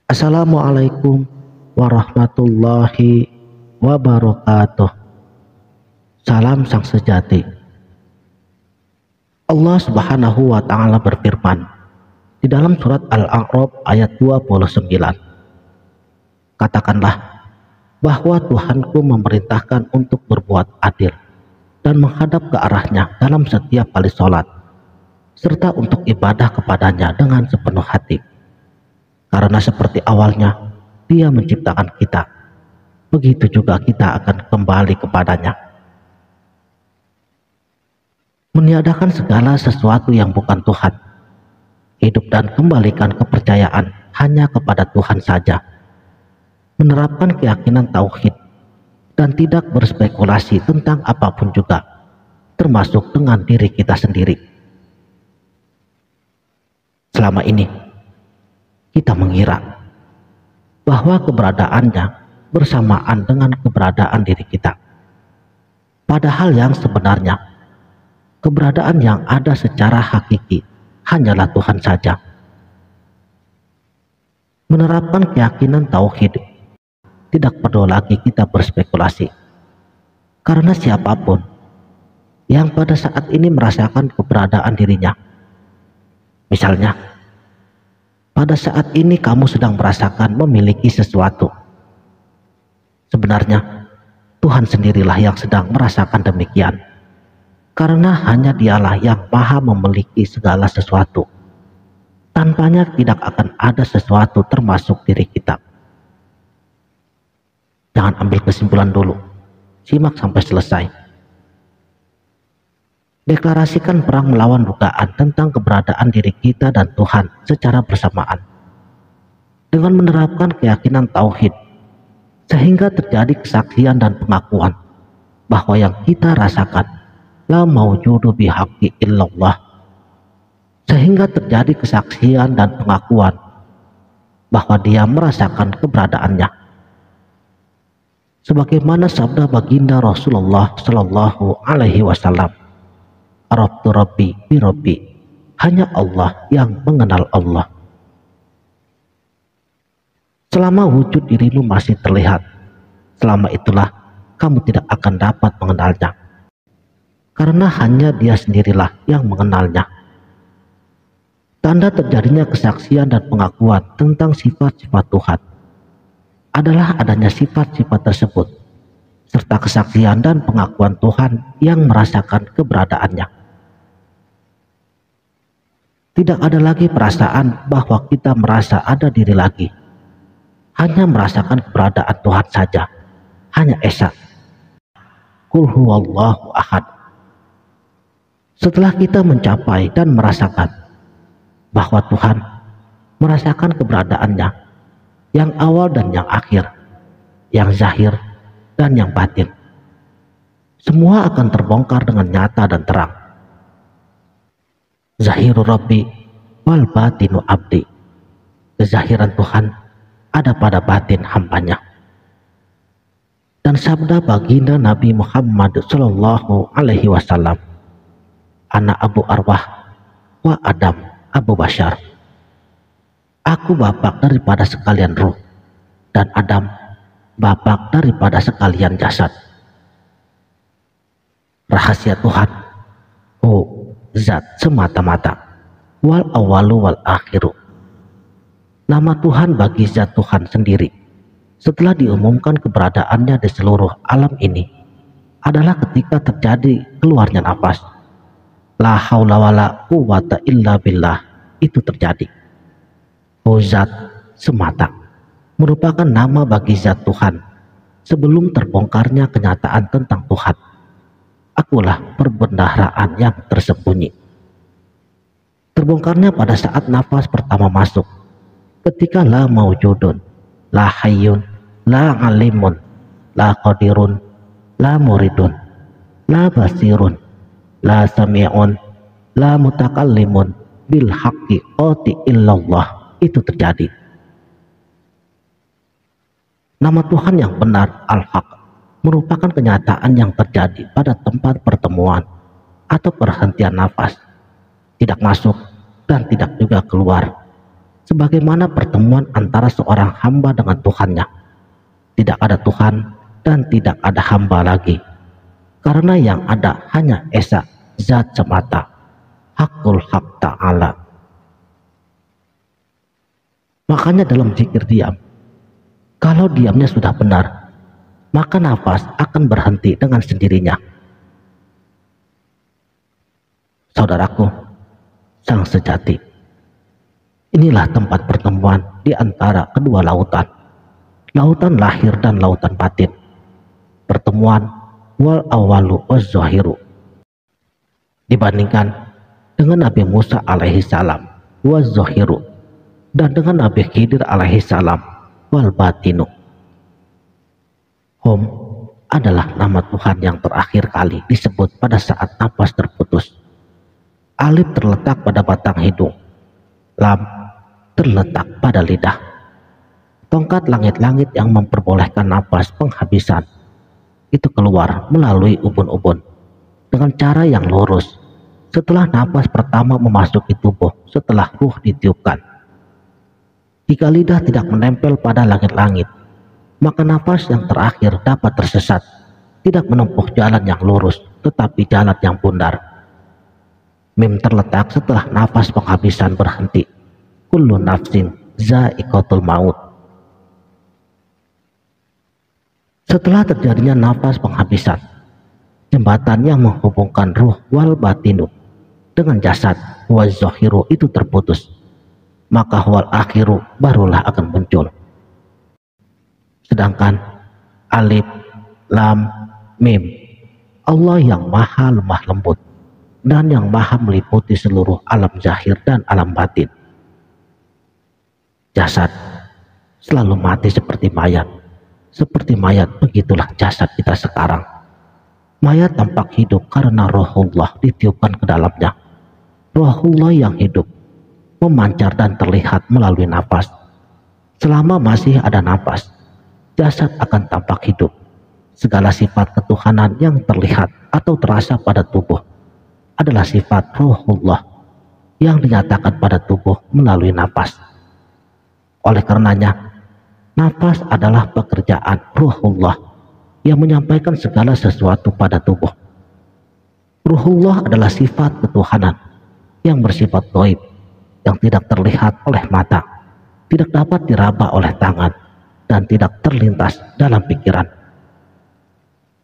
Assalamualaikum warahmatullahi wabarakatuh. Salam sang sejati. Allah Subhanahu wa taala berfirman di dalam surat Al-A'raf ayat 29. Katakanlah bahwa Tuhanku memerintahkan untuk berbuat adil dan menghadap ke arahnya dalam setiap kali sholat, serta untuk ibadah kepadanya dengan sepenuh hati. Karena seperti awalnya Dia menciptakan kita, begitu juga kita akan kembali kepadanya. Meniadakan segala sesuatu yang bukan Tuhan, hidup dan kembalikan kepercayaan hanya kepada Tuhan saja, menerapkan keyakinan tauhid dan tidak berspekulasi tentang apapun juga, termasuk dengan diri kita sendiri. Selama ini kita mengira bahwa keberadaannya bersamaan dengan keberadaan diri kita, padahal yang sebenarnya keberadaan yang ada secara hakiki hanyalah Tuhan saja. Menerapkan keyakinan tauhid tidak perlu lagi kita berspekulasi, karena siapapun yang pada saat ini merasakan keberadaan dirinya, misalnya pada saat ini kamu sedang merasakan memiliki sesuatu, sebenarnya Tuhan sendirilah yang sedang merasakan demikian, karena hanya Dialah yang maha memiliki segala sesuatu. Tanpanya tidak akan ada sesuatu termasuk diri kita. Jangan ambil kesimpulan dulu, simak sampai selesai. Deklarasikan perang melawan dugaan tentang keberadaan diri kita dan Tuhan secara bersamaan dengan menerapkan keyakinan tauhid, sehingga terjadi kesaksian dan pengakuan bahwa yang kita rasakan la maujudu bihaqqi illallah, sehingga terjadi kesaksian dan pengakuan bahwa Dia merasakan keberadaannya, sebagaimana sabda baginda Rasulullah Shallallahu Alaihi Wasallam, Araftu Rabbi bi Rabbi, hanya Allah yang mengenal Allah. Selama wujud dirimu masih terlihat, selama itulah kamu tidak akan dapat mengenalnya, karena hanya Dia sendirilah yang mengenalnya. Tanda terjadinya kesaksian dan pengakuan tentang sifat-sifat Tuhan adalah adanya sifat-sifat tersebut, serta kesaksian dan pengakuan Tuhan yang merasakan keberadaannya. Tidak ada lagi perasaan bahwa kita merasa ada diri lagi, hanya merasakan keberadaan Tuhan saja, hanya esa. Qul huwallahu ahad. Setelah kita mencapai dan merasakan bahwa Tuhan merasakan keberadaannya, yang awal dan yang akhir, yang zahir dan yang batin, semua akan terbongkar dengan nyata dan terang. Zahiru Rabbi wal batinu abdi. Kezahiran Tuhan ada pada batin hambanya. Dan sabda baginda Nabi Muhammad Sallallahu Alaihi Wasallam, Ana Abu Arwah wa Adam Abu Bashar. Aku bapak daripada sekalian ruh, dan Adam bapak daripada sekalian jasad. Rahasia Tuhan, zat semata-mata, wal awalu wal akhiru. Nama Tuhan bagi zat Tuhan sendiri setelah diumumkan keberadaannya di seluruh alam ini adalah ketika terjadi keluarnya nafas. La haula wala quwwata illa billah, itu terjadi. Zat semata merupakan nama bagi zat Tuhan sebelum terbongkarnya kenyataan tentang Tuhan. Akulah perbendaharaan yang tersembunyi. Terbongkarnya pada saat nafas pertama masuk, ketika la maujudun, la hayyun, la alimun, la qadirun, la muridun, la basirun, la sami'un, la mutakallimun bil haqqi qati illallah, itu terjadi. Nama Tuhan yang benar, Al-Haq, merupakan kenyataan yang terjadi pada tempat pertemuan atau perhentian nafas, tidak masuk dan tidak juga keluar, sebagaimana pertemuan antara seorang hamba dengan Tuhannya. Tidak ada Tuhan dan tidak ada hamba lagi, karena yang ada hanya esa zat semata, hakul hak ta'ala. Makanya dalam zikir diam, kalau diamnya sudah benar, maka nafas akan berhenti dengan sendirinya. Saudaraku, sang sejati, inilah tempat pertemuan di antara kedua lautan, lautan lahir dan lautan batin. Pertemuan wal awalu waz zahiru. Dibandingkan dengan Nabi Musa alaihi salam waz zahiru, dan dengan Nabi Khidir alaihi salam wal batinu. Hum adalah nama Tuhan yang terakhir kali disebut pada saat nafas terputus. Alif terletak pada batang hidung, lam terletak pada lidah. Tongkat langit-langit yang memperbolehkan nafas penghabisan itu keluar melalui ubun-ubun dengan cara yang lurus setelah nafas pertama memasuki tubuh setelah ruh ditiupkan. Jika lidah tidak menempel pada langit-langit, maka nafas yang terakhir dapat tersesat, tidak menempuh jalan yang lurus tetapi jalan yang bundar. Mim terletak setelah nafas penghabisan berhenti. Kullu nafsin za'iqatul maut. Setelah terjadinya nafas penghabisan, jembatan yang menghubungkan ruh wal batinu dengan jasad wal zahiru itu terputus, maka wal akhiru barulah akan muncul. Sedangkan alif, lam, mim, Allah yang maha lemah lembut dan yang maha meliputi seluruh alam zahir dan alam batin. Jasad selalu mati seperti mayat. Seperti mayat, begitulah jasad kita sekarang. Mayat tampak hidup karena rohullah ditiupkan ke dalamnya. Rohullah yang hidup memancar dan terlihat melalui nafas. Selama masih ada nafas, jasad akan tampak hidup. Segala sifat ketuhanan yang terlihat atau terasa pada tubuh adalah sifat ruhullah yang dinyatakan pada tubuh melalui nafas. Oleh karenanya, nafas adalah pekerjaan ruhullah yang menyampaikan segala sesuatu pada tubuh. Ruhullah adalah sifat ketuhanan yang bersifat gaib, yang tidak terlihat oleh mata, tidak dapat diraba oleh tangan, dan tidak terlintas dalam pikiran.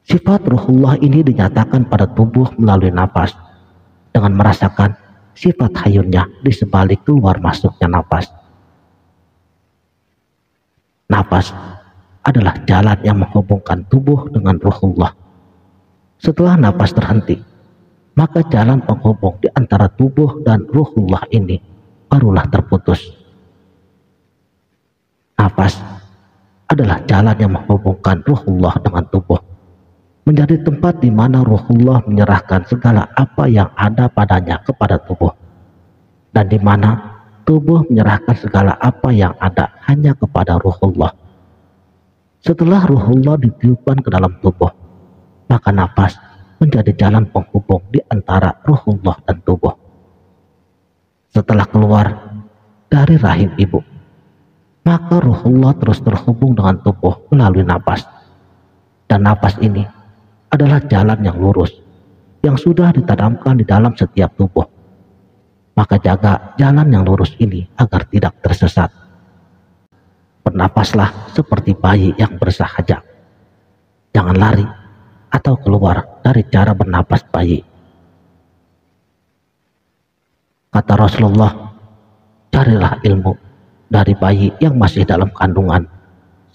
Sifat ruhullah ini dinyatakan pada tubuh melalui nafas, dengan merasakan sifat hayunnya di sebalik keluar masuknya nafas. Nafas adalah jalan yang menghubungkan tubuh dengan ruhullah. Setelah nafas terhenti, maka jalan penghubung di antara tubuh dan ruhullah ini barulah terputus. Nafas adalah jalan yang menghubungkan ruhullah dengan tubuh, menjadi tempat di mana ruhullah menyerahkan segala apa yang ada padanya kepada tubuh, dan di mana tubuh menyerahkan segala apa yang ada hanya kepada ruhullah. Setelah ruhullah ditiupkan ke dalam tubuh, maka nafas menjadi jalan penghubung di antara ruhullah dan tubuh. Setelah keluar dari rahim ibu, maka ruhullah terus terhubung dengan tubuh melalui nafas. Dan nafas ini adalah jalan yang lurus yang sudah ditanamkan di dalam setiap tubuh. Maka jaga jalan yang lurus ini agar tidak tersesat. Bernapaslah seperti bayi yang bersahaja. Jangan lari atau keluar dari cara bernapas bayi. Kata Rasulullah, carilah ilmu dari bayi yang masih dalam kandungan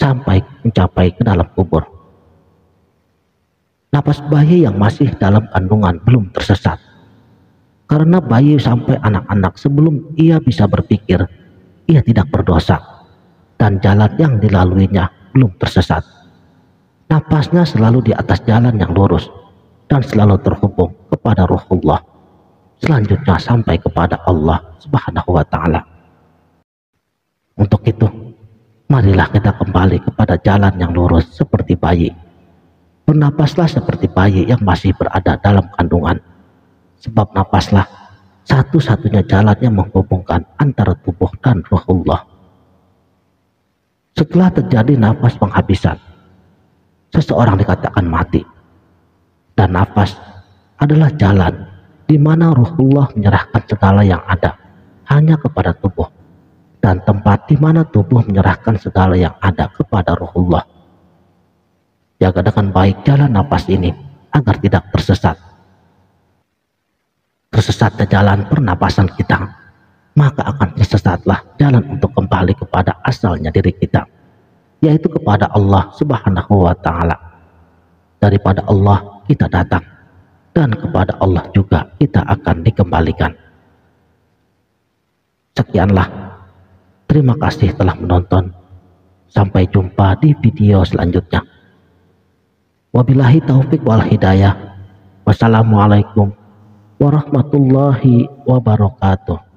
sampai mencapai ke dalam kubur. Napas bayi yang masih dalam kandungan belum tersesat, karena bayi sampai anak-anak sebelum ia bisa berpikir, ia tidak berdosa, dan jalan yang dilaluinya belum tersesat. Napasnya selalu di atas jalan yang lurus, dan selalu terhubung kepada ruhullah, selanjutnya sampai kepada Allah Subhanahu wa Ta'ala. Untuk itu, marilah kita kembali kepada jalan yang lurus seperti bayi. Bernapaslah seperti bayi yang masih berada dalam kandungan, sebab napaslah satu-satunya jalan yang menghubungkan antara tubuh dan ruhullah. Setelah terjadi nafas penghabisan, seseorang dikatakan mati. Dan nafas adalah jalan di mana ruhullah menyerahkan segala yang ada hanya kepada tubuh, dan tempat di mana tubuh menyerahkan segala yang ada kepada ruhullah. Jaga dengan baik jalan nafas ini agar tidak tersesat. Tersesatnya jalan pernapasan kita, maka akan tersesatlah jalan untuk kembali kepada asalnya diri kita, yaitu kepada Allah Subhanahu wa Ta'ala. Daripada Allah kita datang, dan kepada Allah juga kita akan dikembalikan. Sekianlah, terima kasih telah menonton. Sampai jumpa di video selanjutnya. Wabillahi taufik wal hidayah. Wassalamualaikum warahmatullahi wabarakatuh.